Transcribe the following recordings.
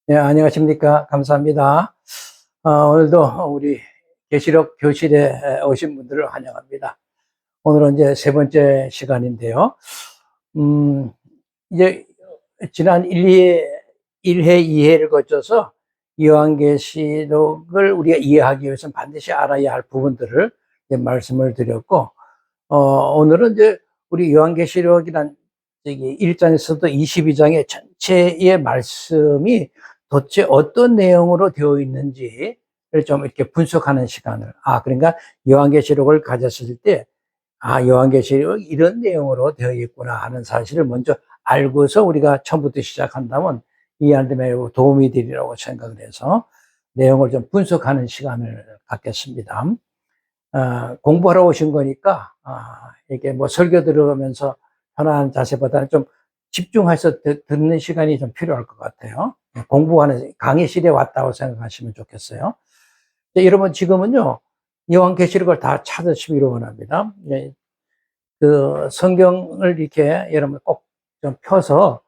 네, 안녕하십니까. 감사합니다. 오늘도 우리 계시록 교실에 오신 분들을 환영합니다. 오늘은 이제 세 번째 시간인데요. 이제 지난 1회, 2회를 거쳐서 요한계시록을 우리가 이해하기 위해서는 반드시 알아야 할 부분들을 이제 말씀을 드렸고, 오늘은 이제 우리 요한계시록이란 1장에서도 22장의 전체의 말씀이 도대체 어떤 내용으로 되어 있는지를 좀 이렇게 분석하는 시간을, 그러니까 요한계시록을 가졌을 때, 요한계시록 이런 내용으로 되어 있구나 하는 사실을 먼저 알고서 우리가 처음부터 시작한다면 이해하는 데 매우 도움이 되리라고 생각을 해서 내용을 좀 분석하는 시간을 갖겠습니다. 공부하러 오신 거니까, 이게 뭐 설교 들어가면서 편안한 자세보다는 좀 집중해서 듣는 시간이 좀 필요할 것 같아요. 공부하는 강의실에 왔다고 생각하시면 좋겠어요. 여러분, 지금은요, 요한계시록을 다 찾으시기를 원합니다. 그 성경을 이렇게 여러분 꼭 좀 펴서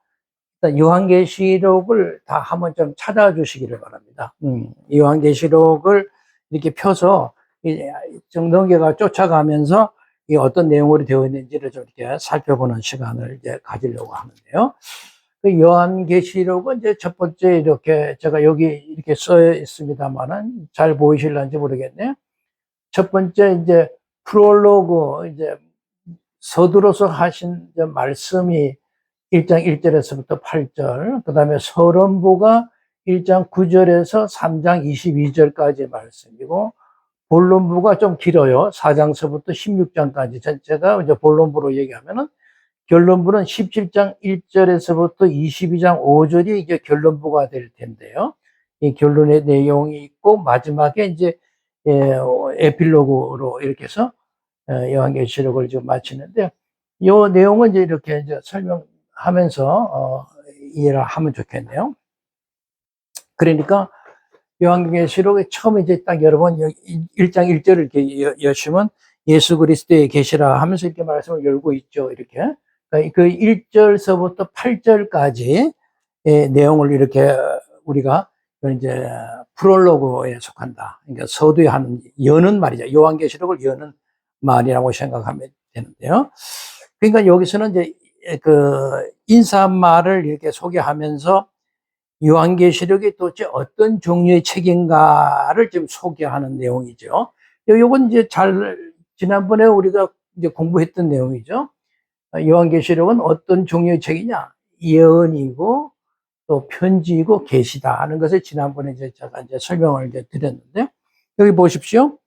요한계시록을 다 한번 좀 찾아주시기를 바랍니다. 요한계시록을 이렇게 펴서 좀 넘겨가 쫓아가면서 이 어떤 내용으로 되어 있는지를 좀 이렇게 살펴보는 시간을 이제 가지려고 하는데요. 그 요한계시록은 이제 첫 번째 이렇게 제가 여기 이렇게 써 있습니다만은 잘 보이실런지 모르겠네요. 첫 번째 이제 프롤로그 이제 서두로서 하신 말씀이 1장 1절에서부터 8절, 그 다음에 서론부가 1장 9절에서 3장 22절까지의 말씀이고, 본론부가 좀 길어요. 4장서부터 16장까지 전체가 이제 본론부로 얘기하면은, 결론부는 17장 1절에서부터 22장 5절이 이제 결론부가 될 텐데요. 이 결론의 내용이 있고, 마지막에 이제 에필로그로 이렇게 해서 요한계시록을 좀 마치는데, 이 내용은 이제 이렇게 이제 설명하면서 이해를 하면 좋겠네요. 그러니까 요한계시록에 처음에 이제 딱 여러분 1장 1절을 이렇게 여시면 예수 그리스도의 계시라 하면서 이렇게 말씀을 열고 있죠. 이렇게. 그러니까 그 1절서부터 8절까지 내용을 이렇게 우리가 이제 프롤로그에 속한다. 그러니까 서두에 하는 여는 말이죠. 요한계시록을 여는 말이라고 생각하면 되는데요. 그러니까 여기서는 이제 그 인사말을 이렇게 소개하면서 요한계시록이 도대체 어떤 종류의 책인가를 좀 소개하는 내용이죠. 요건 이제 지난번에 우리가 이제 공부했던 내용이죠. 요한계시록은 어떤 종류의 책이냐? 예언이고 또 편지이고 계시다 하는 것을 지난번에 제가 이제 설명을 이제 드렸는데, 여기 보십시오.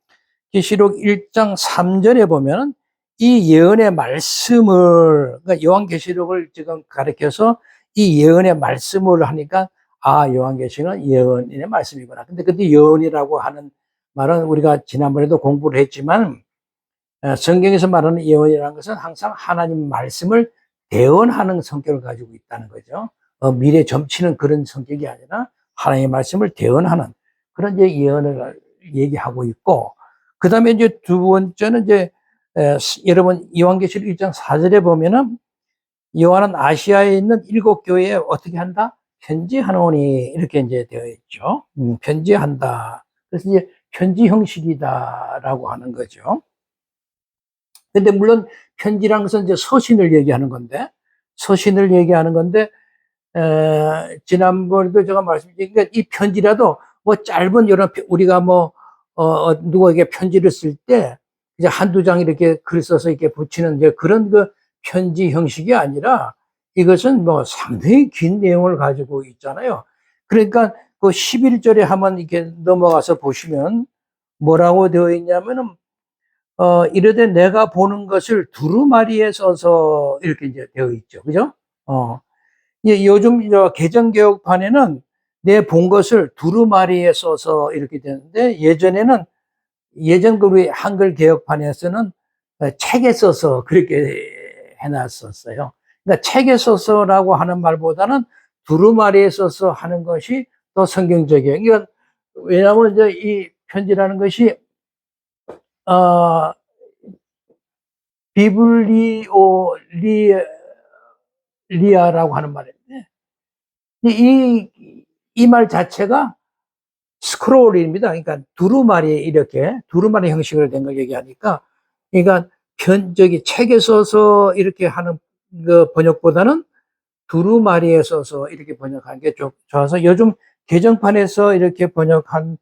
계시록 1장 3절에 보면 이 예언의 말씀을, 그러니까 요한계시록을 지금 가리켜서 이 예언의 말씀을 하니까 요한계시록은 예언의 말씀이구나. 근데 그때 예언이라고 하는 말은 우리가 지난번에도 공부를 했지만 성경에서 말하는 예언이라는 것은 항상 하나님 말씀을 대언하는 성격을 가지고 있다는 거죠. 미래 점치는 그런 성격이 아니라 하나님의 말씀을 대언하는 그런 이제 예언을 얘기하고 있고, 그 다음에 이제 두 번째는 이제 여러분 요한계시록 1장 4절에 보면은 요한은 아시아에 있는 7교회에 어떻게 한다? 편지하노니 이렇게 이제 되어 있죠. 편지한다. 그래서 이제 편지 형식이다라고 하는 거죠. 근데 물론 편지라는 것은 이제 서신을 얘기하는 건데, 지난번에도 제가 말씀드린, 그러니까 이 편지라도 뭐 짧은 여러, 우리가 뭐, 누구에게 편지를 쓸 때, 이제 한두 장 이렇게 글 써서 이렇게 붙이는 이제 그런 그 편지 형식이 아니라 이것은 뭐 상당히 긴 내용을 가지고 있잖아요. 그러니까 그 11절에 한번 이렇게 넘어가서 보시면 뭐라고 되어 있냐면은, 이르되 내가 보는 것을 두루마리에 써서 이렇게 이제 되어 있죠. 그죠? 요즘 개정개혁판에는 내 본 것을 두루마리에 써서 이렇게 되는데, 예전 그 우리 한글 개혁판에서는 책에 써서 그렇게 해놨었어요. 그러니까 책에 써서라고 하는 말보다는 두루마리에 써서 하는 것이 더 성경적이에요. 그러니까 왜냐하면 이제 이 편지라는 것이 비블리오 리아라고 하는 말인데, 이 이 말 자체가 스크롤입니다. 그러니까 두루마리 형식으로 된 걸 얘기하니까, 그러니까 저기 책에 써서 이렇게 하는 그 번역보다는 두루마리에 써서 이렇게 번역한 게 좀 좋아서, 요즘 개정판에서 이렇게 번역한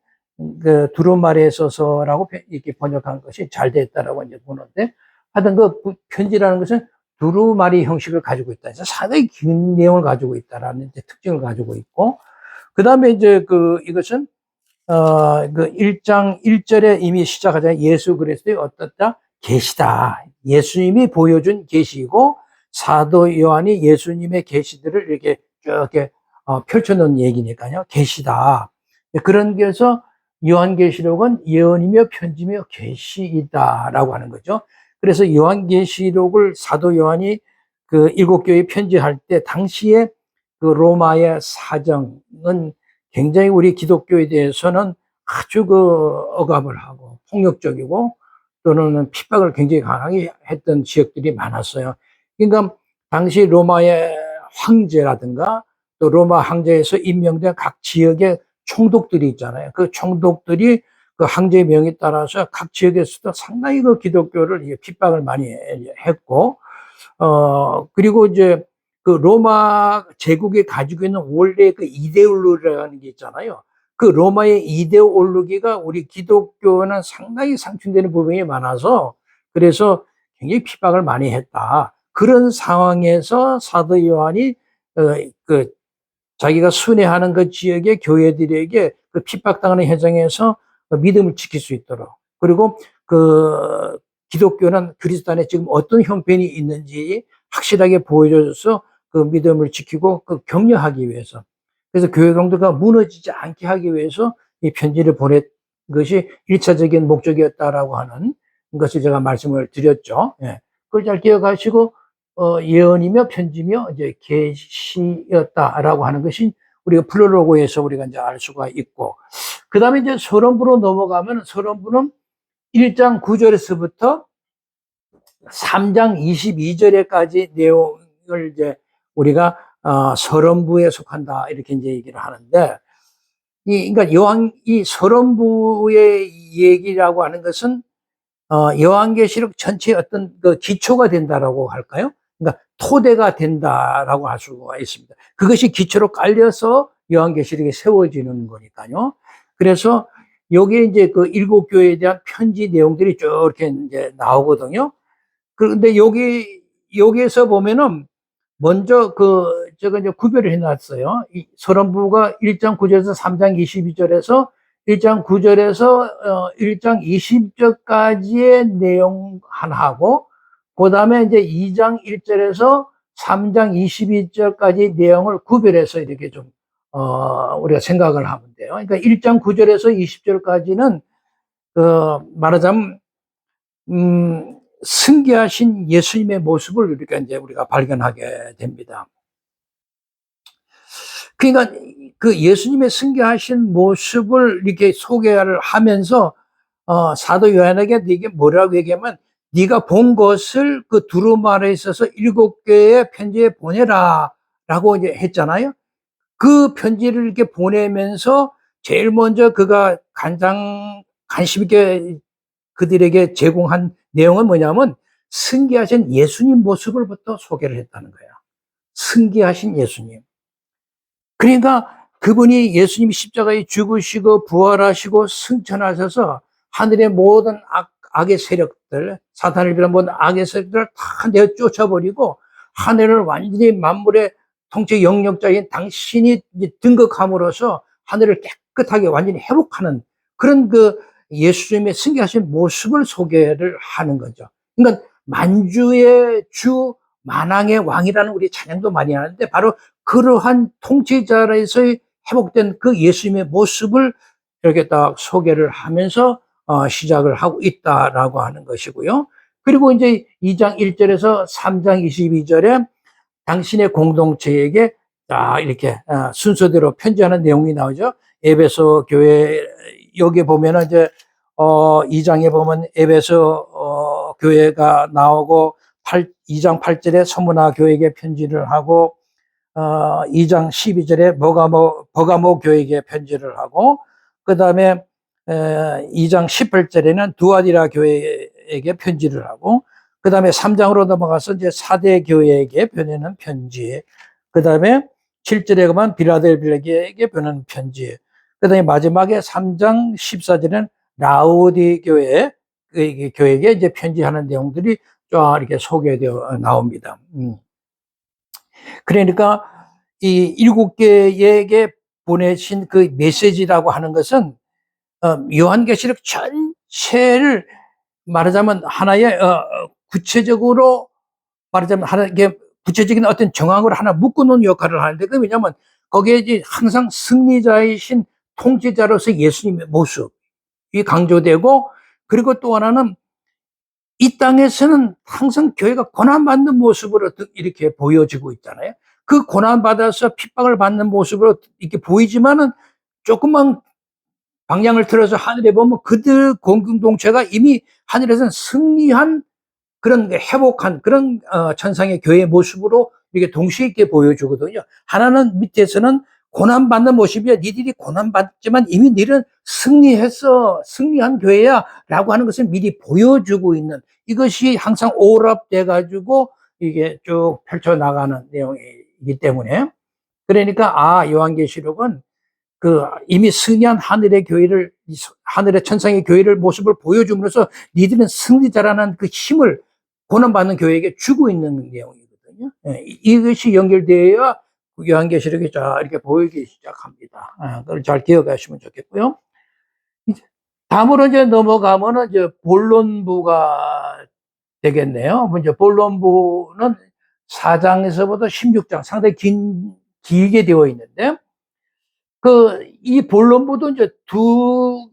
그 두루마리에 써서라고 이렇게 번역한 것이 잘 됐다라고 이제 보는데, 하여튼 그 편지라는 것은 두루마리 형식을 가지고 있다. 상당히 긴 내용을 가지고 있다라는 이제 특징을 가지고 있고, 그 다음에 이제 이것은 그 1장 1절에 이미 시작하잖아요. 예수 그리스도의 어떻다? 계시다. 예수님이 보여준 계시고, 사도 요한이 예수님의 계시들을 이렇게 쭉 펼쳐놓은 얘기니까요. 계시다. 그런 게서 요한계시록은 예언이며 편지며 계시이다라고 하는 거죠. 그래서 요한계시록을 사도 요한이 그 7교회 편지할 때 당시에 그 로마의 사정은 굉장히 우리 기독교에 대해서는 아주 억압을 하고 폭력적이고 또는 핍박을 굉장히 강하게 했던 지역들이 많았어요. 그러니까 당시 로마의 황제라든가 또 로마 황제에서 임명된 각 지역의 총독들이 있잖아요. 그 총독들이 그 황제의 명에 따라서 각 지역에서도 상당히 그 기독교를 핍박을 많이 했고, 그리고 이제 그 로마 제국이 가지고 있는 원래 그 이데올로기라는 게 있잖아요. 그 로마의 이데올로기가 우리 기독교는 상당히 상충되는 부분이 많아서, 그래서 굉장히 핍박을 많이 했다. 그런 상황에서 사도 요한이 그 자기가 순회하는 그 지역의 교회들에게 그 핍박당하는 현장에서 믿음을 지킬 수 있도록, 그리고 그 기독교는 그리스도 안에 지금 어떤 형편이 있는지 확실하게 보여줘서 그 믿음을 지키고 그 격려하기 위해서, 그래서 교회 강도가 무너지지 않게 하기 위해서 이 편지를 보낸 것이 1차적인 목적이었다라고 하는 것을 제가 말씀을 드렸죠. 예. 그걸 잘 기억하시고, 예언이며 편지며 이제 계시였다라고 하는 것이 우리가 플로로고에서 우리가 이제 알 수가 있고, 그 다음에 이제 서론부로 넘어가면 서론부는 1장 9절에서부터 3장 22절에까지 내용을 이제 우리가 서론부에 속한다 이렇게 이제 얘기를 하는데, 그러니까 이 서론부의 얘기라고 하는 것은 요한계시록 전체의 어떤 그 기초가 된다라고 할까요? 그러니까 토대가 된다라고 할 수가 있습니다. 그것이 기초로 깔려서 요한계시록이 세워지는 거니까요. 그래서 여기에 이제 그 7교회에 대한 편지 내용들이 쭉 이렇게 이제 나오거든요. 그런데 여기에서 보면은 먼저 제가 이제 구별을 해놨어요. 이 서론부가 1장 9절에서 3장 22절에서 1장 9절에서 1장 20절까지의 내용 하나하고, 그 다음에 이제 2장 1절에서 3장 22절까지 내용을 구별해서 이렇게 좀, 우리가 생각을 하면 돼요. 그러니까 1장 9절에서 20절까지는, 말하자면, 승계하신 예수님의 모습을 이렇게 이제 우리가 발견하게 됩니다. 그러니까 그 예수님의 승계하신 모습을 이렇게 소개를 하면서 사도 요한에게 네게 뭐라고 얘기하면, 네가 본 것을 그 두루마리에 있어서 7교회의 편지에 보내라 라고 이제 했잖아요. 그 편지를 이렇게 보내면서 제일 먼저 그가 관심 있게 그들에게 제공한 내용은 뭐냐면, 승계하신 예수님 모습을부터 소개를 했다는 거예요. 승계하신 예수님. 그러니까 그분이 예수님이 십자가에 죽으시고 부활하시고 승천하셔서 하늘의 모든 악의 세력들, 사탄을 비롯한 모든 악의 세력들을 다 내어 쫓아버리고 하늘을 완전히 만물의 통치 영역자인 당신이 등극함으로써 하늘을 깨끗하게 완전히 회복하는 그런 그 예수님의 승계하신 모습을 소개를 하는 거죠. 그러니까 만주의 주, 만왕의 왕이라는 우리 찬양도 많이 하는데, 바로 그러한 통치자에서의 회복된 그 예수님의 모습을 이렇게 딱 소개를 하면서 시작을 하고 있다라고 하는 것이고요. 그리고 이제 2장 1절에서 3장 22절에 당신의 공동체에게 이렇게 순서대로 편지하는 내용이 나오죠. 에베소 교회, 여기 보면은 이제 2장에 보면 에베소 교회가 나오고 2장 8절에 서문화 교회에게 편지를 하고, 2장 12절에 버가모 교회에게 편지를 하고, 그 다음에 2장 18절에는 두아디라 교회에게 편지를 하고, 그 다음에 3장으로 넘어가서 이제 사대 교회에게 보내는 편지, 그 다음에 7절에 가면 빌라델비아에게 보내는 편지, 그 다음에 마지막에 3장 14절에는 라우디 교회에게 이제 편지하는 내용들이 쫙 이렇게 소개되어 나옵니다. 그러니까 이 7개에게 보내신 그 메시지라고 하는 것은 요한계시록 전체를 말하자면 하나의 구체적으로 말하자면 하나의 구체적인 어떤 정황을 하나 묶어놓은 역할을 하는데, 그 왜냐하면 거기에 이제 항상 승리자이신 통치자로서 예수님의 모습이 강조되고, 그리고 또 하나는 이 땅에서는 항상 교회가 고난받는 모습으로 이렇게 보여지고 있잖아요. 그 고난받아서 핍박을 받는 모습으로 이렇게 보이지만은 조금만 방향을 틀어서 하늘에 보면 그들 공동체가 이미 하늘에서는 승리한 그런 회복한 그런 천상의 교회의 모습으로 이렇게 동시에 있게 보여주거든요. 하나는 밑에서는 고난받는 모습이야. 니들이 고난받지만 이미 너희는 승리한 교회야 라고 하는 것을 미리 보여주고 있는, 이것이 항상 오랍돼 가지고 이게 쭉 펼쳐나가는 내용이기 때문에, 그러니까 요한계시록은 그 이미 승리한 하늘의 교회를, 하늘의 천상의 교회를 모습을 보여줌으로써 니들은 승리자라는 그 힘을 고난받는 교회에게 주고 있는 내용이거든요. 이것이 연결되어야 요한계시록이 자 이렇게 보이기 시작합니다. 그걸 잘 기억하시면 좋겠고요. 다음으로 이제 넘어가면은 이제 본론부가 되겠네요. 먼저 본론부는 4장에서부터 16장 상당히 길게 되어 있는데, 이 본론부도 이제 두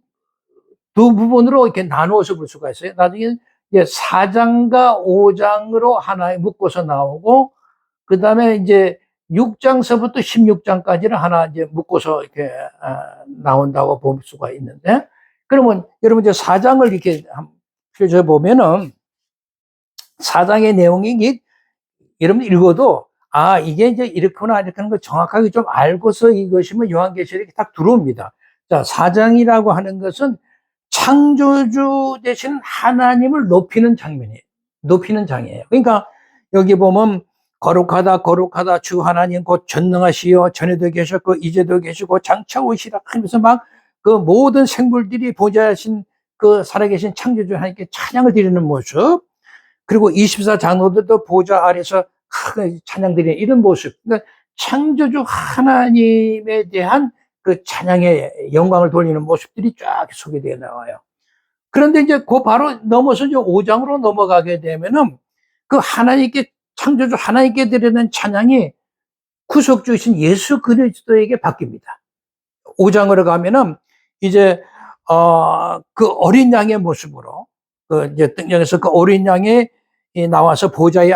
부분으로 이렇게 나누어서 볼 수가 있어요. 나중에 이제 4장과 5장으로 하나에 묶어서 나오고, 그 다음에 이제 6장서부터 16장까지는 하나 이제 묶어서 이렇게 나온다고 볼 수가 있는데, 그러면 여러분 이제 4장을 이렇게 펼쳐보면은 4장의 내용이 여러분 읽어도 이게 이제 이렇구나 이렇게 하는 걸 정확하게 좀 알고서 이것이면 요한계시록이 딱 들어옵니다. 자, 4장이라고 하는 것은 창조주 되신 하나님을 높이는 장면이에요. 높이는 장이에요. 그러니까 여기 보면 거룩하다 주 하나님 곧 전능하시여 전에도 계셨고 이제도 계시고 장차 오시라 하면서 막 그 모든 생물들이 보좌하신 그 살아계신 창조주 하나님께 찬양을 드리는 모습, 그리고 24장로들도 보좌 아래서 찬양 드리는 이런 모습, 그러니까 창조주 하나님에 대한 그 찬양의 영광을 돌리는 모습들이 쫙 소개되어 나와요. 그런데 이제 그 바로 넘어서 이제 5장으로 넘어가게 되면은 그 하나님께, 창조주 하나님께 드리는 찬양이 구속주이신 예수 그리스도에게 바뀝니다. 5장으로 가면은 이제 그 어린 양의 모습으로, 그 이제 등장해서 그 어린 양이 나와서 보좌에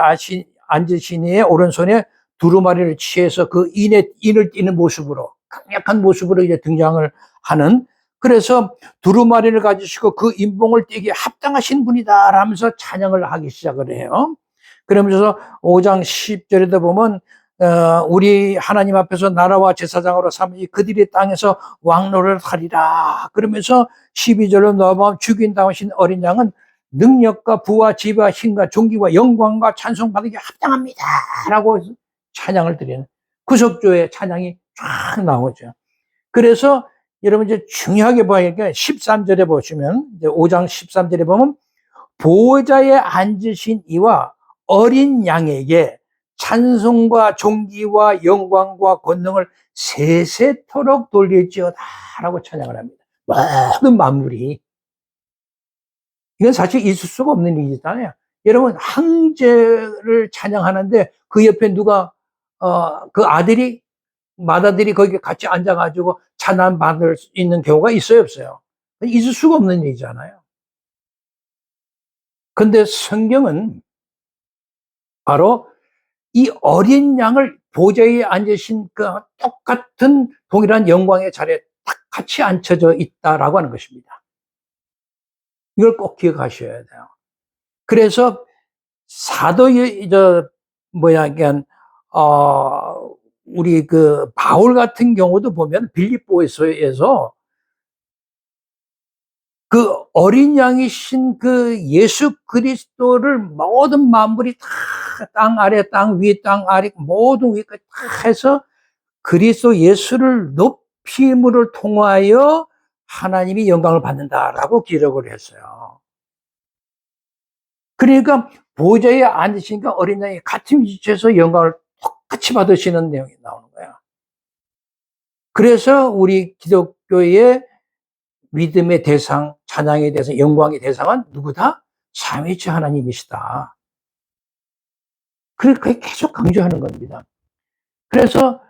앉으신 이의 오른손에 두루마리를 취해서 그 인을 띠는 모습으로, 강력한 모습으로 이제 등장을 하는, 그래서 두루마리를 가지시고 그 인봉을 띠기에 합당하신 분이다 라면서 찬양을 하기 시작을 해요. 그러면서 5장 10절에도 보면 우리 하나님 앞에서 나라와 제사장으로 삼으니 그들이 땅에서 왕노를 하리라. 그러면서 12절로 넘어가면 죽인 다음신 어린 양은 능력과 부와 지혜와 힘과 존귀와 영광과 찬송 받기에 합당합니다 라고 찬양을 드리는 구속주의 찬양이 쫙 나오죠. 그래서 여러분 이제 중요하게 보니까 13절에 보시면, 이제 5장 13절에 보면 보호자에 앉으신 이와 어린 양에게 찬송과 존귀와 영광과 권능을 세세토록 돌릴지어다 라고 찬양을 합니다. 모든 만물이. 이건 사실 있을 수가 없는 일이잖아요. 여러분, 황제를 찬양하는데 그 옆에 누가 그 맏아들이 거기 같이 앉아가지고 찬양 받을 수 있는 경우가 있어요, 없어요? 있을 수가 없는 일이잖아요. 근데 성경은 바로 이 어린 양을 보좌에 앉으신 그 똑같은 동일한 영광의 자리에 딱 같이 앉혀져 있다라고 하는 것입니다. 이걸 꼭 기억하셔야 돼요. 그래서 사도의 그냥 우리 그 바울 같은 경우도 보면 빌립보에서 그 어린 양이신 그 예수 그리스도를 모든 만물이 다 땅 아래, 땅 위, 땅 아래 모든 위까지 다 해서 그리스도 예수를 높임을 통하여 하나님이 영광을 받는다라고 기록을 했어요. 그러니까 보좌에 앉으시니까 어린 양이 같은 위치에서 영광을 똑같이 받으시는 내용이 나오는 거야. 그래서 우리 기독교의 믿음의 대상, 찬양의 대상, 영광의 대상은 누구다? 삼위일체 하나님이시다. 그렇게 계속 강조하는 겁니다. 그래서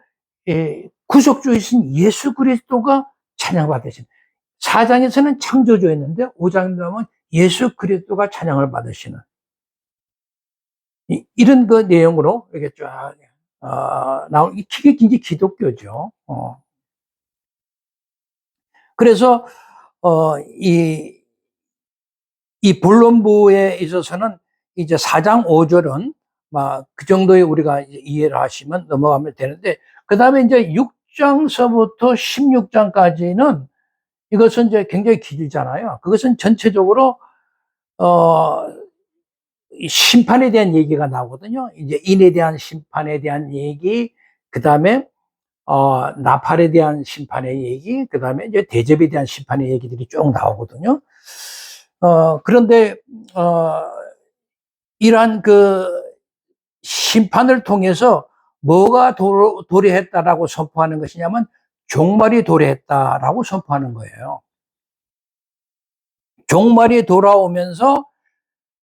구속주이신 예수 그리스도가 찬양받으신, 4장에서는 창조주였는데 5장에 가면 예수 그리스도가 찬양을 받으시는 이런 그 내용으로 이렇게 쫙 나온, 이게 이제 기독교죠. 그래서 이 본론부에 있어서는 이제 4장 5절은 막 그 정도에 우리가 이해를 하시면 넘어가면 되는데, 그 다음에 이제 6장서부터 16장까지는 이것은 이제 굉장히 길잖아요. 그것은 전체적으로 심판에 대한 얘기가 나오거든요. 이제 인에 대한 심판에 대한 얘기, 그 다음에 나팔에 대한 심판의 얘기, 그 다음에 이제 대접에 대한 심판의 얘기들이 쭉 나오거든요. 그런데 이러한 그 심판을 통해서 뭐가 도래했다라고 선포하는 것이냐면 종말이 도래했다라고 선포하는 거예요. 종말이 돌아오면서,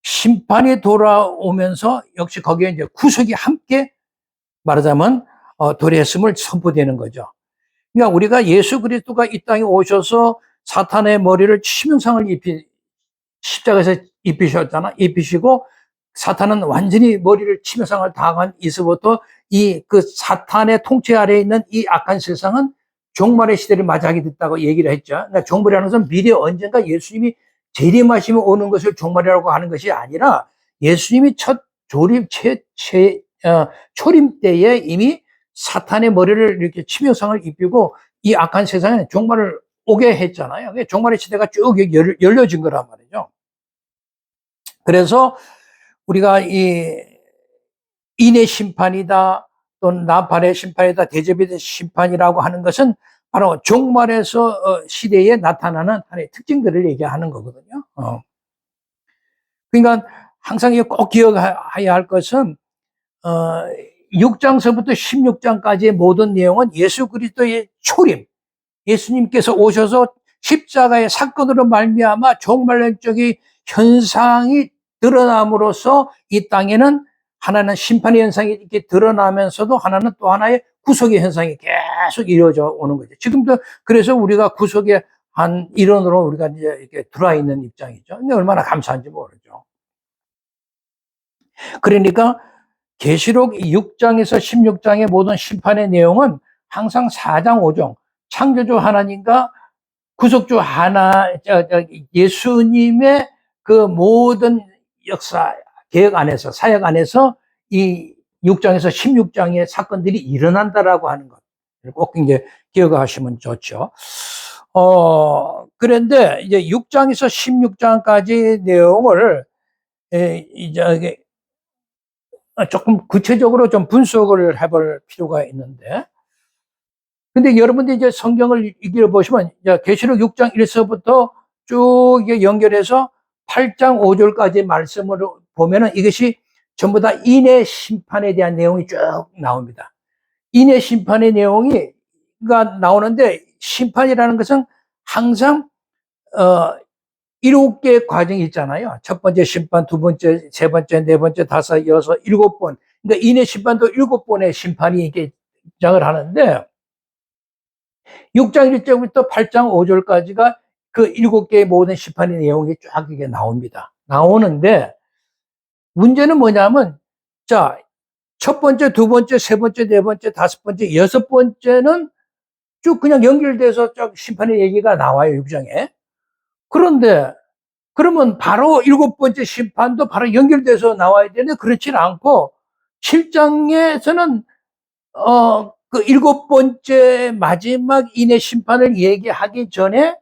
심판이 돌아오면서 역시 거기에 이제 구속이 함께 말하자면 도래했음을 선포되는 거죠. 그러니까 우리가 예수 그리스도가 이 땅에 오셔서 사탄의 머리를 치명상을 십자가에서 입히시고 사탄은 완전히 머리를 치명상을 당한 이후부터 이 그 사탄의 통치 아래에 있는 이 악한 세상은 종말의 시대를 맞이하게 됐다고 얘기를 했죠. 그러니까 종말이라는 것은 미래 언젠가 예수님이 재림하시면 오는 것을 종말이라고 하는 것이 아니라 예수님이 첫 초림 때에 이미 사탄의 머리를 이렇게 치명상을 입히고 이 악한 세상에 종말을 오게 했잖아요. 종말의 시대가 쭉 열려진 거란 말이죠. 그래서 우리가 이 인의 심판이다, 또는 나팔의 심판이다, 대접의 심판이라고 하는 것은 바로 종말에서 시대에 나타나는 하나의 특징들을 얘기하는 거거든요. 그러니까 항상 꼭 기억해야 할 것은 6장서부터 16장까지의 모든 내용은 예수 그리스도의 초림, 예수님께서 오셔서 십자가의 사건으로 말미암아 종말론적인 현상이 드러남으로써 이 땅에는 하나는 심판의 현상이 이렇게 드러나면서도 하나는 또 하나의 구속의 현상이 계속 이루어져 오는 거죠. 지금도 그래서 우리가 구속의 한 일원으로 우리가 이제 이렇게 들어와 있는 입장이죠. 근데 얼마나 감사한지 모르죠. 그러니까 계시록 6장에서 16장의 모든 심판의 내용은 항상 4장 5장 창조주 하나님과 구속주 예수님의 그 모든 역사 계획 안에서, 사역 안에서 이 6장에서 16장의 사건들이 일어난다라고 하는 것 꼭 이제 기억하시면 좋죠. 그런데 이제 6장에서 16장까지 내용을 이제 조금 구체적으로 좀 분석을 해볼 필요가 있는데, 근데 여러분들이 이제 성경을 읽어보시면, 계시록 6장 1서부터 쭉 연결해서 8장 5절까지 말씀을 보면은 이것이 전부 다 인의 심판에 대한 내용이 쭉 나옵니다. 인의 심판의 내용이 나오는데, 심판이라는 것은 항상 7개의 과정이 있잖아요. 첫 번째 심판, 두 번째, 세 번째, 네 번째, 다섯, 여섯, 7번. 그러니까 인의 심판도 7번의 심판이 이렇게 등장을 하는데, 6장 1절부터 8장 5절까지가 그 7개의 모든 심판의 내용이 쫙 이게 나옵니다. 나오는데, 문제는 뭐냐면, 자, 첫 번째, 두 번째, 세 번째, 네 번째, 다섯 번째, 여섯 번째는 쭉 그냥 연결돼서 쭉 심판의 얘기가 나와요, 6장에. 그런데, 그러면 바로 7번째 심판도 바로 연결돼서 나와야 되는데, 그렇지는 않고, 7장에서는, 그 일곱 번째 마지막 인의 심판을 얘기하기 전에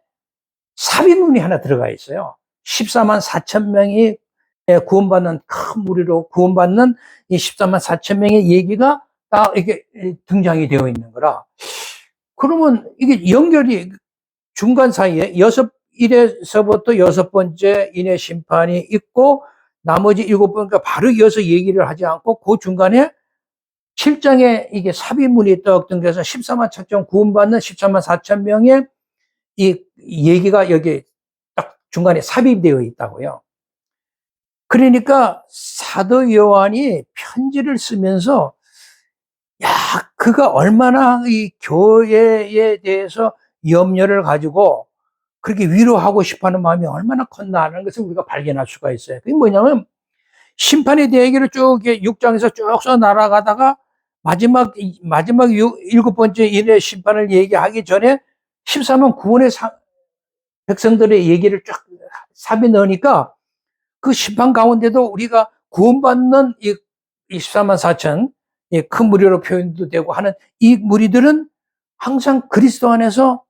삽입문이 하나 들어가 있어요. 14만 4천 명이 구원받는 큰 무리로 구원받는 이 14만 4천 명의 얘기가 딱 이렇게 등장이 되어 있는 거라. 그러면 이게 연결이 중간 사이에 일에서부터 여섯 번째 인의 심판이 있고 나머지 일곱 번까 바로 이어서 얘기를 하지 않고 그 중간에 7장에 이게 삽입문이 떡 등장해서 14만 4천 구원받는 14만 4천 명의 이 얘기가 여기 딱 중간에 삽입되어 있다고요. 그러니까 사도 요한이 편지를 쓰면서 야, 그가 얼마나 이 교회에 대해서 염려를 가지고 그렇게 위로하고 싶어 하는 마음이 얼마나 컸나 하는 것을 우리가 발견할 수가 있어요. 그게 뭐냐면 심판에 대한 얘기를 쭉 6장에서 쭉 써 날아가다가 마지막 일곱 번째 인의 심판을 얘기하기 전에 14만 구원의 백성들의 얘기를 쫙 삽입 넣으니까 그 심판 가운데도 우리가 구원받는 이 24만 4천 큰 무리로 표현도 되고 하는 이 무리들은 항상 그리스도 안에서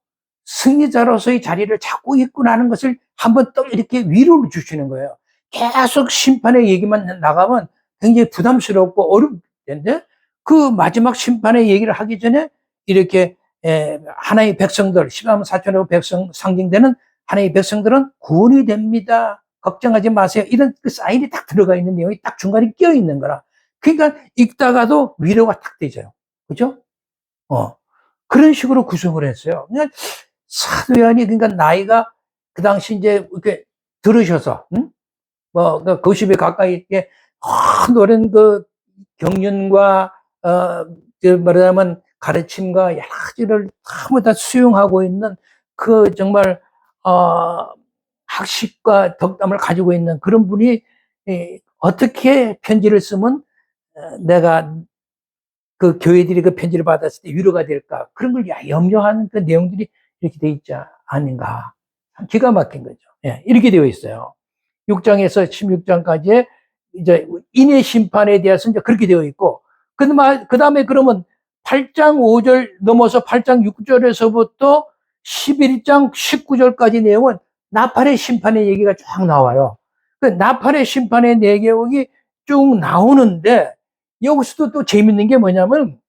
승리자로서의 자리를 잡고 있구나 하는 것을 한번 또 이렇게 위로를 주시는 거예요. 계속 심판의 얘기만 나가면 굉장히 부담스럽고 어렵던데 그 마지막 심판의 얘기를 하기 전에 이렇게 하나의 백성들 14만 4천의 백성 상징되는 하나의 백성들은 구원이 됩니다. 걱정하지 마세요. 이런 그 사인이 딱 들어가 있는 내용이 딱 중간에 끼어 있는 거라. 그러니까 읽다가도 위로가 딱 되죠. 그죠? 그런 식으로 구성을 했어요. 그러니까 사도 요한이 그러니까 나이가 그 당시 이제 이렇게 들으셔서, 뭐, 그 90에 가까이 있게, 오랜 그 경륜과, 말하자면 가르침과 여러 가지를 전부 다 수용하고 있는 그 정말, 학식과 덕담을 가지고 있는 그런 분이 어떻게 편지를 쓰면 내가 그 교회들이 그 편지를 받았을 때 위로가 될까 그런 걸 염려하는 그 내용들이 이렇게 돼 있지 않은가. 참 기가 막힌 거죠. 예, 이렇게 되어 있어요. 6장에서 16장까지의 이제 인의 심판에 대해서 이제 그렇게 되어 있고 그 다음에 그러면 8장 5절 넘어서 8장 6절에서부터 11장 19절까지 내용은 나팔의 심판의 얘기가 쫙 나와요. 그 나팔의 심판의 내용이 쭉 나오는데 여기서도 또 재밌는 게 뭐냐면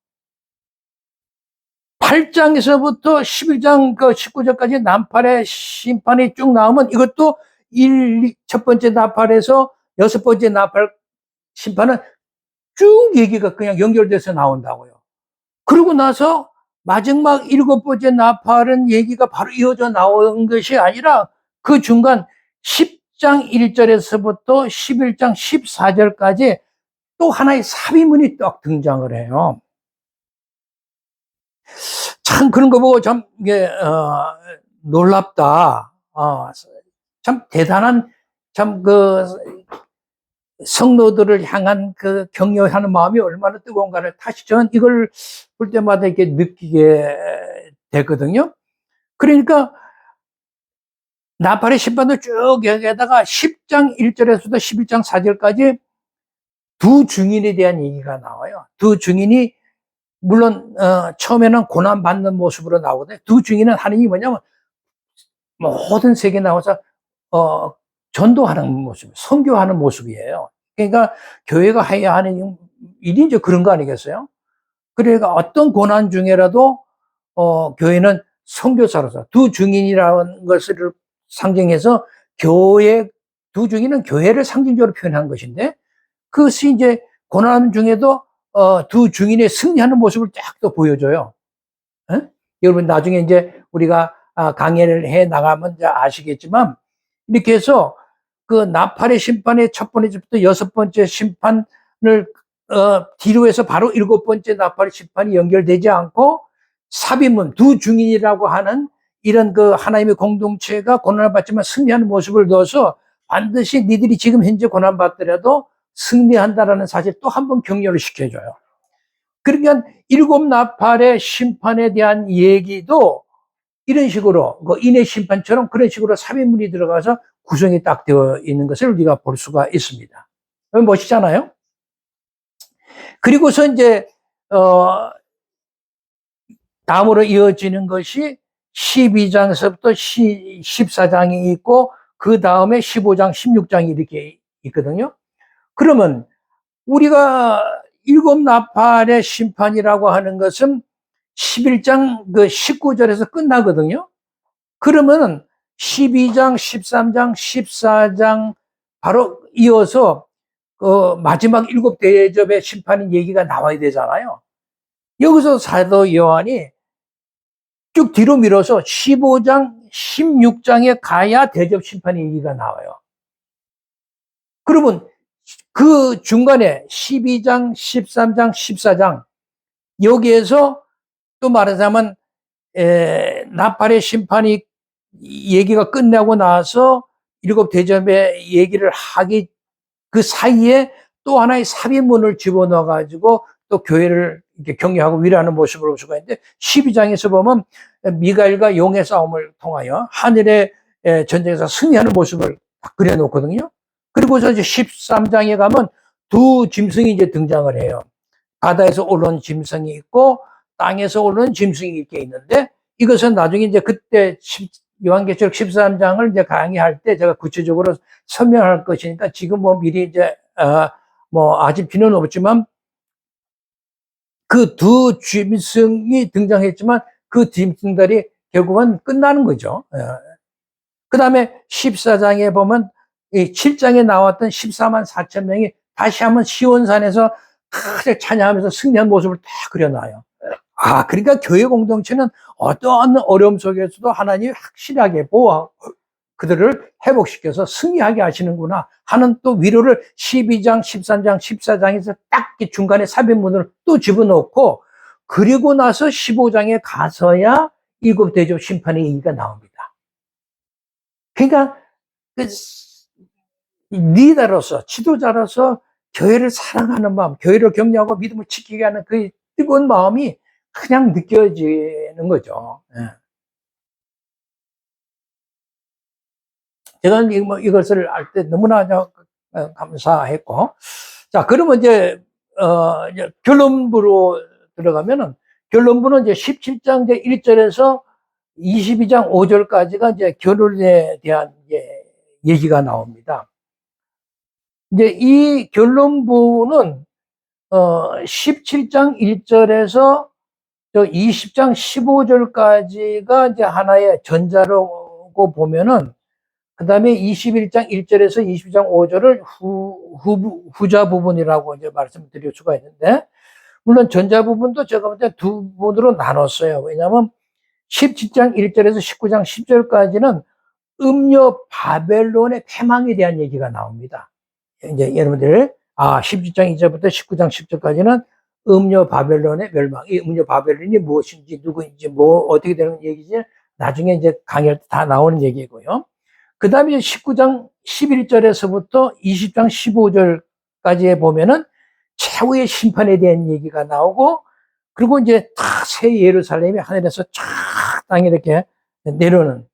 8장에서부터 11장 그 19절까지 나팔의 심판이 쭉 나오면 이것도 첫 번째 나팔에서 여섯 번째 나팔 심판은 쭉 얘기가 그냥 연결돼서 나온다고요. 그러고 나서 마지막 일곱 번째 나팔은 얘기가 바로 이어져 나온 것이 아니라 그 중간 10장 1절에서부터 11장 14절까지 또 하나의 삽입문이 딱 등장을 해요. 참 그런 거 보고 참 놀랍다. 참 대단한 참 그 성도들을 향한 그 격려하는 마음이 얼마나 뜨거운가를 다시 저는 이걸 볼 때마다 이렇게 느끼게 되거든요. 그러니까 나팔의 심판도 쭉 여기에다가 10장 1절에서부터 11장 4절까지 두 증인에 대한 얘기가 나와요. 두 증인이 물론 처음에는 고난받는 모습으로 나오거든요. 두 증인은 하는 게 뭐냐면 모든 세계에 나와서 전도하는 모습, 선교하는 모습이에요. 그러니까 교회가 해야 하는 일이 이제 그런 거 아니겠어요? 그러니까 어떤 고난 중에라도 교회는 선교사로서 두 증인이라는 것을 상징해서 두 증인은 교회를 상징적으로 표현한 것인데 그것이 이제 고난 중에도 두 증인의 승리하는 모습을 쫙 또 보여줘요. 에? 여러분 나중에 이제 우리가 강의를 해 나가면 이제 아시겠지만 이렇게 해서 그 나팔의 심판의 첫 번째부터 여섯 번째 심판을 뒤로 해서 바로 일곱 번째 나팔의 심판이 연결되지 않고 삽입문 두 증인이라고 하는 이런 그 하나님의 공동체가 고난을 받지만 승리하는 모습을 넣어서 반드시 니들이 지금 현재 고난 받더라도 승리한다라는 사실 또 한 번 격려를 시켜줘요. 그러니까 일곱 나팔의 심판에 대한 얘기도 이런 식으로 그 인의 심판처럼 그런 식으로 삽입문이 들어가서 구성이 딱 되어 있는 것을 우리가 볼 수가 있습니다. 멋있잖아요. 그리고서 이제 다음으로 이어지는 것이 12장에서부터 14장이 있고 그 다음에 15장, 16장이 이렇게 있거든요. 그러면 우리가 일곱 나팔의 심판이라고 하는 것은 11장 그 19절에서 끝나거든요. 그러면 12장, 13장, 14장 바로 이어서 마지막 일곱 대접의 심판인 얘기가 나와야 되잖아요. 여기서 사도 요한이 쭉 뒤로 밀어서 15장, 16장에 가야 대접 심판의 얘기가 나와요. 그러면 그 중간에 12장, 13장, 14장 여기에서 또 말하자면 나팔의 심판이 얘기가 끝나고 나서 일곱 대접의 얘기를 하기 그 사이에 또 하나의 삽입문을 집어넣어 가지고 또 교회를 이렇게 격려하고 위로하는 모습을 볼 수가 있는데 12장에서 보면 미가엘과 용의 싸움을 통하여 하늘의 전쟁에서 승리하는 모습을 그려놓거든요. 그리고서 이제 13장에 가면 두 짐승이 이제 등장을 해요. 바다에서 올라온 짐승이 있고 땅에서 올라온 짐승이 이렇게 있는데 이것은 나중에 이제 그때 요한계시록 13장을 이제 강의할 때 제가 구체적으로 설명할 것이니까 지금 뭐 미리 이제 뭐 아직 필요는 없지만 그 두 짐승이 등장했지만 그 짐승들이 결국은 끝나는 거죠. 그 다음에 14장에 보면 이 7장에 나왔던 14만 4천 명이 다시 한번 시온산에서 크게 찬양하면서 승리한 모습을 다 그려놔요. 그러니까 교회 공동체는 어떠한 어려움 속에서도 하나님이 확실하게 보호하고 그들을 회복시켜서 승리하게 하시는구나 하는 또 위로를 12장, 13장, 14장에서 딱 중간에 삽입문을 또 집어넣고 그리고 나서 15장에 가서야 일곱 대접 심판의 얘기가 나옵니다. 그러니까 리더로서, 지도자로서 교회를 사랑하는 마음, 교회를 격려하고 믿음을 지키게 하는 그 뜨거운 마음이 그냥 느껴지는 거죠. 제가 이것을 알 때 너무나 감사했고. 자, 그러면 이제 결론부로 들어가면은, 결론부는 이제 17장 1절에서 22장 5절까지가 이제 결론에 대한 얘기가 나옵니다. 이제 이 결론부는 17장 1절에서 20장 15절까지가 이제 하나의 전자라고 보면은 그 다음에 21장 1절에서 22장 5절을 후자 부분이라고 이제 말씀드릴 수가 있는데, 물론 전자 부분도 제가 볼 때 두 부분으로 나눴어요. 왜냐하면 17장 1절에서 19장 10절까지는 음녀 바벨론의 패망에 대한 얘기가 나옵니다. 이제 여러분들, 17장 2절부터 19장 10절까지는 음녀 바벨론의 멸망, 이 음녀 바벨론이 무엇인지, 누구인지, 뭐, 어떻게 되는 얘기지, 나중에 이제 강의할 때 다 나오는 얘기고요. 그 다음에 19장 11절에서부터 20장 15절까지 보면은 최후의 심판에 대한 얘기가 나오고, 그리고 이제 다 새 예루살렘이 하늘에서 쫙 땅에 이렇게 내려오는,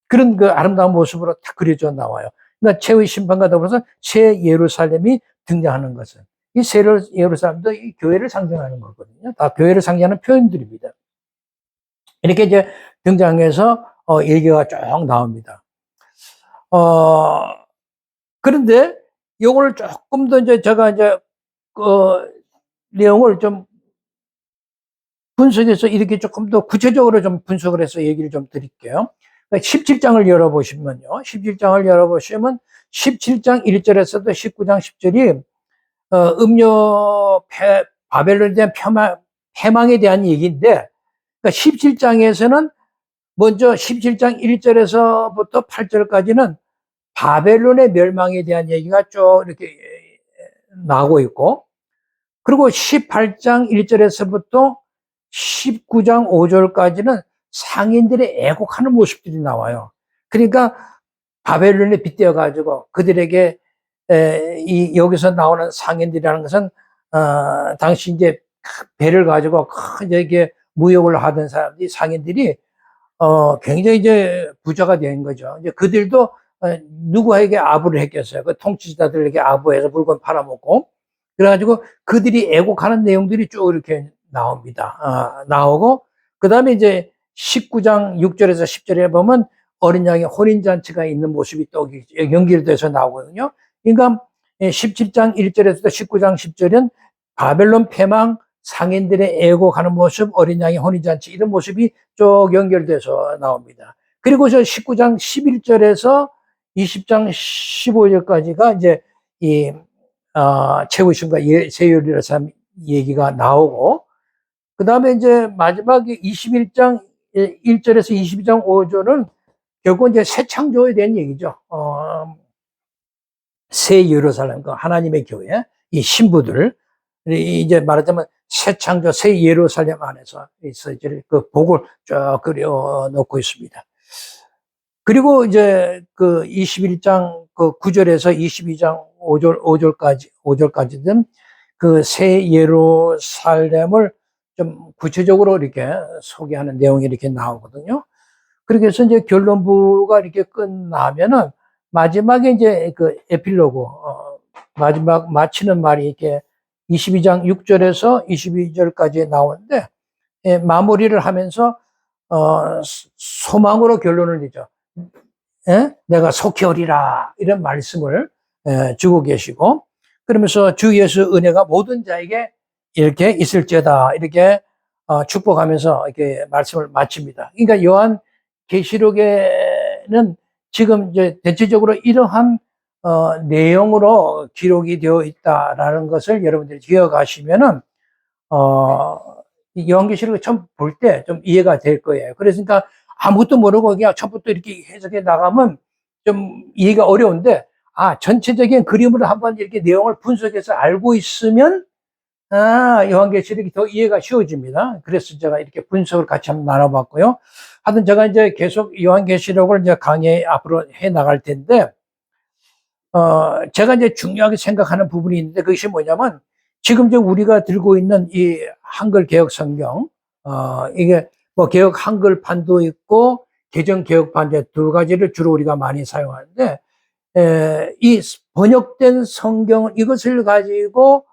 그런 그 아름다운 모습으로 다 그려져 나와요. 그러니까 최후의 심판과 더불어서 새 예루살렘이 등장하는 것은, 이 새 예루살렘도 이 교회를 상징하는 거거든요. 다 교회를 상징하는 표현들입니다. 이렇게 이제 등장해서 얘기가 쭉 나옵니다. 그런데 요거를 조금 더 이제 제가 이제 내용을 좀 분석해서 이렇게 조금 더 구체적으로 좀 분석을 해서 얘기를 좀 드릴게요. 17장을 열어보시면요. 17장을 열어보시면 17장 1절에서도 19장 10절이 음녀 바벨론에 대한 패망에 대한 얘기인데, 그러니까 17장에서는 먼저 17장 1절에서부터 8절까지는 바벨론의 멸망에 대한 얘기가 쭉 이렇게 나오고 있고, 그리고 18장 1절에서부터 19장 5절까지는 상인들의 애곡하는 모습들이 나와요. 그러니까 바벨론에 빗대어 가지고 그들에게 여기서 나오는 상인들이라는 것은 당시 이제 배를 가지고 이게 무역을 하던 사람들이, 상인들이 굉장히 이제 부자가 된 거죠. 이제 그들도 누구에게 아부를 했겠어요. 그 통치자들에게 아부해서 물건 팔아먹고. 그래가지고 그들이 애곡하는 내용들이 쭉 이렇게 나옵니다. 나오고, 그 다음에 이제 19장 6절에서 10절에 보면 어린 양의 혼인잔치가 있는 모습이 또 연결돼서 나오거든요. 그러니까 17장 1절에서 19장 10절은 바벨론 패망 상인들의 애곡하는 모습, 어린 양의 혼인잔치 이런 모습이 쭉 연결돼서 나옵니다. 그리고 저 19장 11절에서 20장 15절까지가 이제 이 채우심과 세율이라는 사람 얘기가 나오고, 그 다음에 이제 마지막에 21장 1절에서 22장 5절은 결국 이제 새 창조에 대한 얘기죠. 새 예루살렘, 그 하나님의 교회, 이 신부들, 이제 말하자면 새 창조, 새 예루살렘 안에서 그 복을 쭉 그려 놓고 있습니다. 그리고 이제 그 21장 그 9절에서 22장 5절까지는 그 새 예루살렘을 좀 구체적으로 이렇게 소개하는 내용이 이렇게 나오거든요. 그렇게 해서 이제 결론부가 이렇게 끝나면은 마지막에 이제 그 에필로그, 마지막 마치는 말이 이렇게 22장 6절에서 22절까지 나오는데, 마무리를 하면서, 소망으로 결론을 내죠. 내가 속히 오리라. 이런 말씀을 주고 계시고, 그러면서 주 예수 은혜가 모든 자에게 이렇게 있을지어다. 이렇게 축복하면서 이렇게 말씀을 마칩니다. 그러니까 요한 계시록에는 지금 이제 대체적으로 이러한 내용으로 기록이 되어 있다라는 것을 여러분들이 기억하시면은 요한계시록을 처음 볼 때 좀 이해가 될 거예요. 그러니까 아무것도 모르고 그냥 처음부터 이렇게 해석해 나가면 좀 이해가 어려운데, 전체적인 그림으로 한번 이렇게 내용을 분석해서 알고 있으면 요한계시록이 더 이해가 쉬워집니다. 그래서 제가 이렇게 분석을 같이 한번 나눠봤고요. 하여튼 제가 이제 계속 요한계시록을 이제 강의 앞으로 해 나갈 텐데, 제가 이제 중요하게 생각하는 부분이 있는데, 그것이 뭐냐면, 지금 이제 우리가 들고 있는 이 한글 개혁 성경, 이게 뭐 개혁 한글판도 있고, 개정 개혁판 이제 두 가지를 주로 우리가 많이 사용하는데, 이 번역된 성경, 이것을 가지고,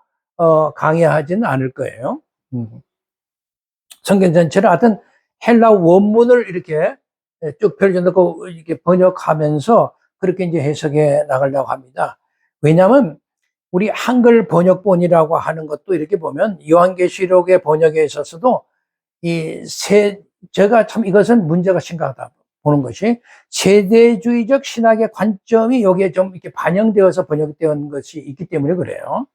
강의하지는 않을 거예요. 성경 전체를 하여튼 헬라 원문을 이렇게 쭉 펼쳐놓고 이렇게 번역하면서 그렇게 이제 해석해 나가려고 합니다. 왜냐하면 우리 한글 번역본이라고 하는 것도 이렇게 보면 요한계시록의 번역에 있어서도 제가 참 이것은 문제가 심각하다 보는 것이, 세대주의적 신학의 관점이 여기에 좀 이렇게 반영되어서 번역되는 것이 있기 때문에 그래요.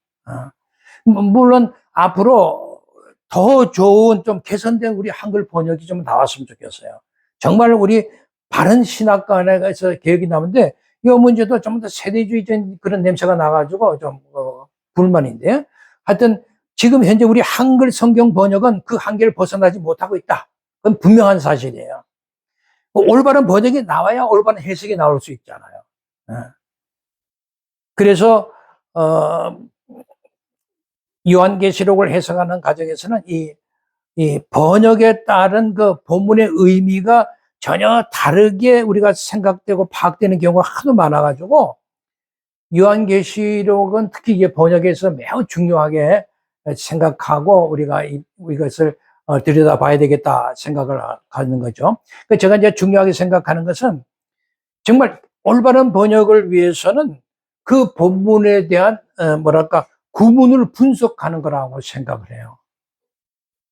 물론 앞으로 더 좋은 좀 개선된 우리 한글 번역이 좀 나왔으면 좋겠어요. 정말 우리 바른 신학관에서 개혁이 나오는데 이 문제도 좀 더 세대주의적인 그런 냄새가 나가지고 좀 불만인데, 하여튼 지금 현재 우리 한글 성경 번역은 그 한계를 벗어나지 못하고 있다. 그건 분명한 사실이에요. 올바른 번역이 나와야 올바른 해석이 나올 수 있잖아요. 그래서 요한계시록을 해석하는 과정에서는 이 번역에 따른 그 본문의 의미가 전혀 다르게 우리가 생각되고 파악되는 경우가 하도 많아가지고, 요한계시록은 특히 이게 번역에서 매우 중요하게 생각하고 우리가 이것을 들여다봐야 되겠다 생각을 하는 거죠. 그러니까 제가 이제 중요하게 생각하는 것은 정말 올바른 번역을 위해서는 그 본문에 대한 구문을 분석하는 거라고 생각을 해요.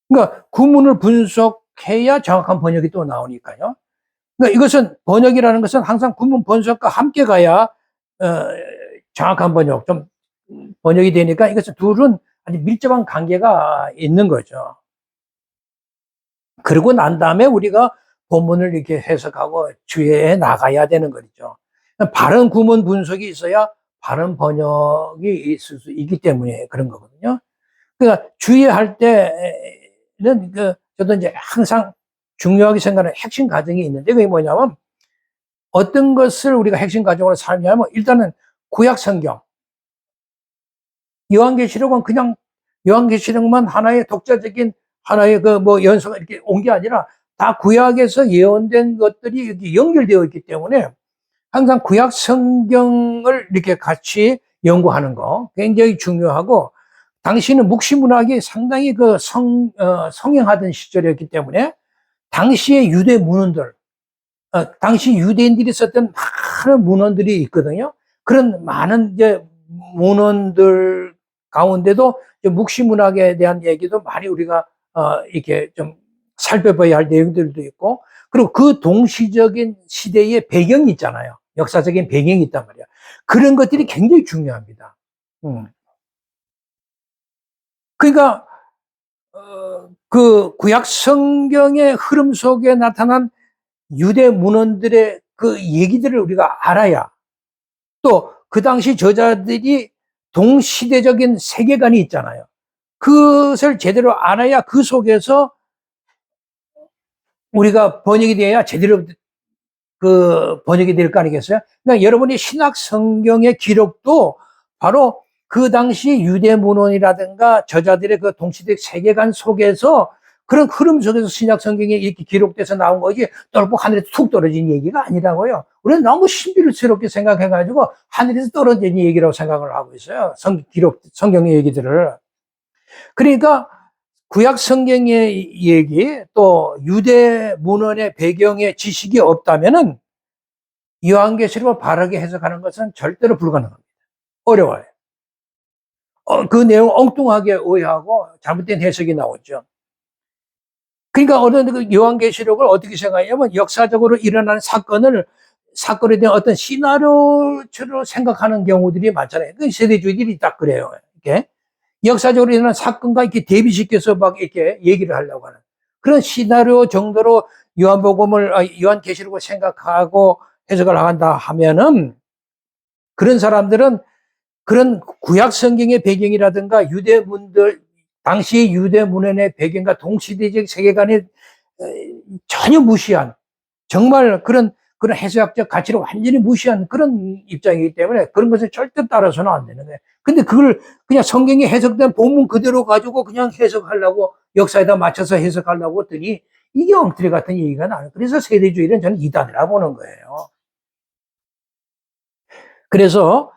그러니까 구문을 분석해야 정확한 번역이 또 나오니까요. 그러니까 이것은 번역이라는 것은 항상 구문 분석과 함께 가야 정확한 번역, 좀 번역이 되니까 이것은 둘은 아주 밀접한 관계가 있는 거죠. 그러고 난 다음에 우리가 본문을 이렇게 해석하고 주의해 나가야 되는 거죠. 바른 구문 분석이 있어야 바른 번역이 있을 수 있기 때문에 그런 거거든요. 그러니까 주의할 때는 저도 이제 항상 중요하게 생각하는 핵심 과정이 있는데, 그게 뭐냐면 어떤 것을 우리가 핵심 과정으로 삼냐면, 일단은 구약 성경, 요한계시록은 그냥 요한계시록만 하나의 독자적인 하나의 연서가 이렇게 온 게 아니라 다 구약에서 예언된 것들이 여기 연결되어 있기 때문에 항상 구약 성경을 이렇게 같이 연구하는 거 굉장히 중요하고, 당시는 묵시문학이 상당히 성행하던 시절이었기 때문에 당시의 유대 문헌들, 당시 유대인들이 썼던 많은 문헌들이 있거든요. 그런 많은 이제 문헌들 가운데도 묵시문학에 대한 얘기도 많이 우리가 이렇게 좀 살펴봐야 할 내용들도 있고, 그리고 그 동시적인 시대의 배경이 있잖아요. 역사적인 배경이 있단 말이야. 그런 것들이 굉장히 중요합니다. 그러니까 그 구약 성경의 흐름 속에 나타난 유대 문헌들의 그 얘기들을 우리가 알아야, 또 그 당시 저자들이 동시대적인 세계관이 있잖아요. 그것을 제대로 알아야 그 속에서 우리가 번역이 돼야 제대로 그 번역이 될 거 아니겠어요? 그러니까 여러분이 신약 성경의 기록도 바로 그 당시 유대 문헌이라든가 저자들의 그 동시대 세계관 속에서, 그런 흐름 속에서 신약 성경에 이렇게 기록돼서 나온 거지, 떨고 하늘에서 툭 떨어진 얘기가 아니라고요. 우리는 너무 신비롭게 생각해가지고 하늘에서 떨어진 얘기라고 생각을 하고 있어요. 성경의 얘기들을. 그러니까 구약 성경의 얘기, 또 유대 문헌의 배경의 지식이 없다면은 요한계시록을 바르게 해석하는 것은 절대로 불가능합니다. 어려워요. 그 내용 엉뚱하게 오해하고 잘못된 해석이 나오죠. 그러니까 어떤 요한계시록을 어떻게 생각하냐면 역사적으로 일어나는 사건에 대한 어떤 시나리오처럼 생각하는 경우들이 많잖아요. 그 세대주의들이 딱 그래요. 이렇게 역사적으로 일어나는 사건과 이렇게 대비시켜서 막 이렇게 얘기를 하려고 하는 그런 시나리오 정도로 요한계시록을 생각하고 해석을 한다 하면은, 그런 사람들은 그런 구약 성경의 배경이라든가 당시 유대 문헌의 배경과 동시대적 세계관을 전혀 무시한, 정말 그런 해석적 가치를 완전히 무시한 그런 입장이기 때문에 그런 것을 절대 따라서는 안 되는 거예요. 근데 그걸 그냥 성경에 해석된 본문 그대로 가지고 그냥 해석하려고, 역사에다 맞춰서 해석하려고 했더니 이게 엉터리 같은 얘기가 나요. 그래서 세대주의는 저는 이단이라고 보는 거예요. 그래서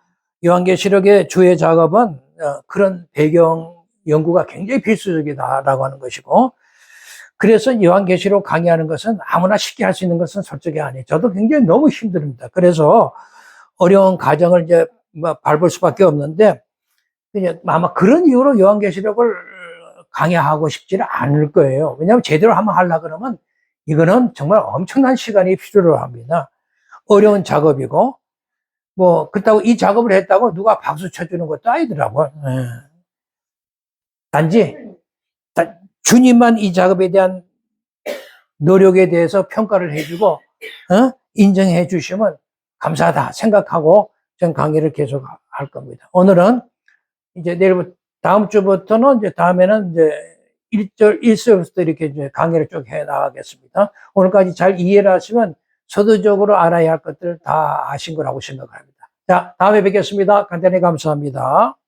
요한계시록의 주의 작업은 그런 배경 연구가 굉장히 필수적이다라고 하는 것이고, 그래서 요한계시록 강의하는 것은 아무나 쉽게 할 수 있는 것은 솔직히 아니에요. 저도 굉장히 너무 힘듭니다. 그래서 어려운 과정을 이제 밟을 수밖에 없는데, 아마 그런 이유로 요한계시록을 강의하고 싶지는 않을 거예요. 왜냐하면 제대로 한번 하려고 그러면 이거는 정말 엄청난 시간이 필요로 합니다. 어려운 작업이고, 그렇다고 이 작업을 했다고 누가 박수 쳐주는 것도 아니더라고요. 단지 주님만 이 작업에 대한 노력에 대해서 평가를 해주고 인정해 주시면 감사하다 생각하고 전 강의를 계속 할 겁니다. 오늘은 이제 다음 주부터는 다음에는 1절 1서부터 이렇게 이제 강의를 쭉 해 나가겠습니다. 오늘까지 잘 이해를 하시면 서두적으로 알아야 할 것들 다 아신 거라고 생각합니다. 자, 다음에 뵙겠습니다. 간단히 감사합니다.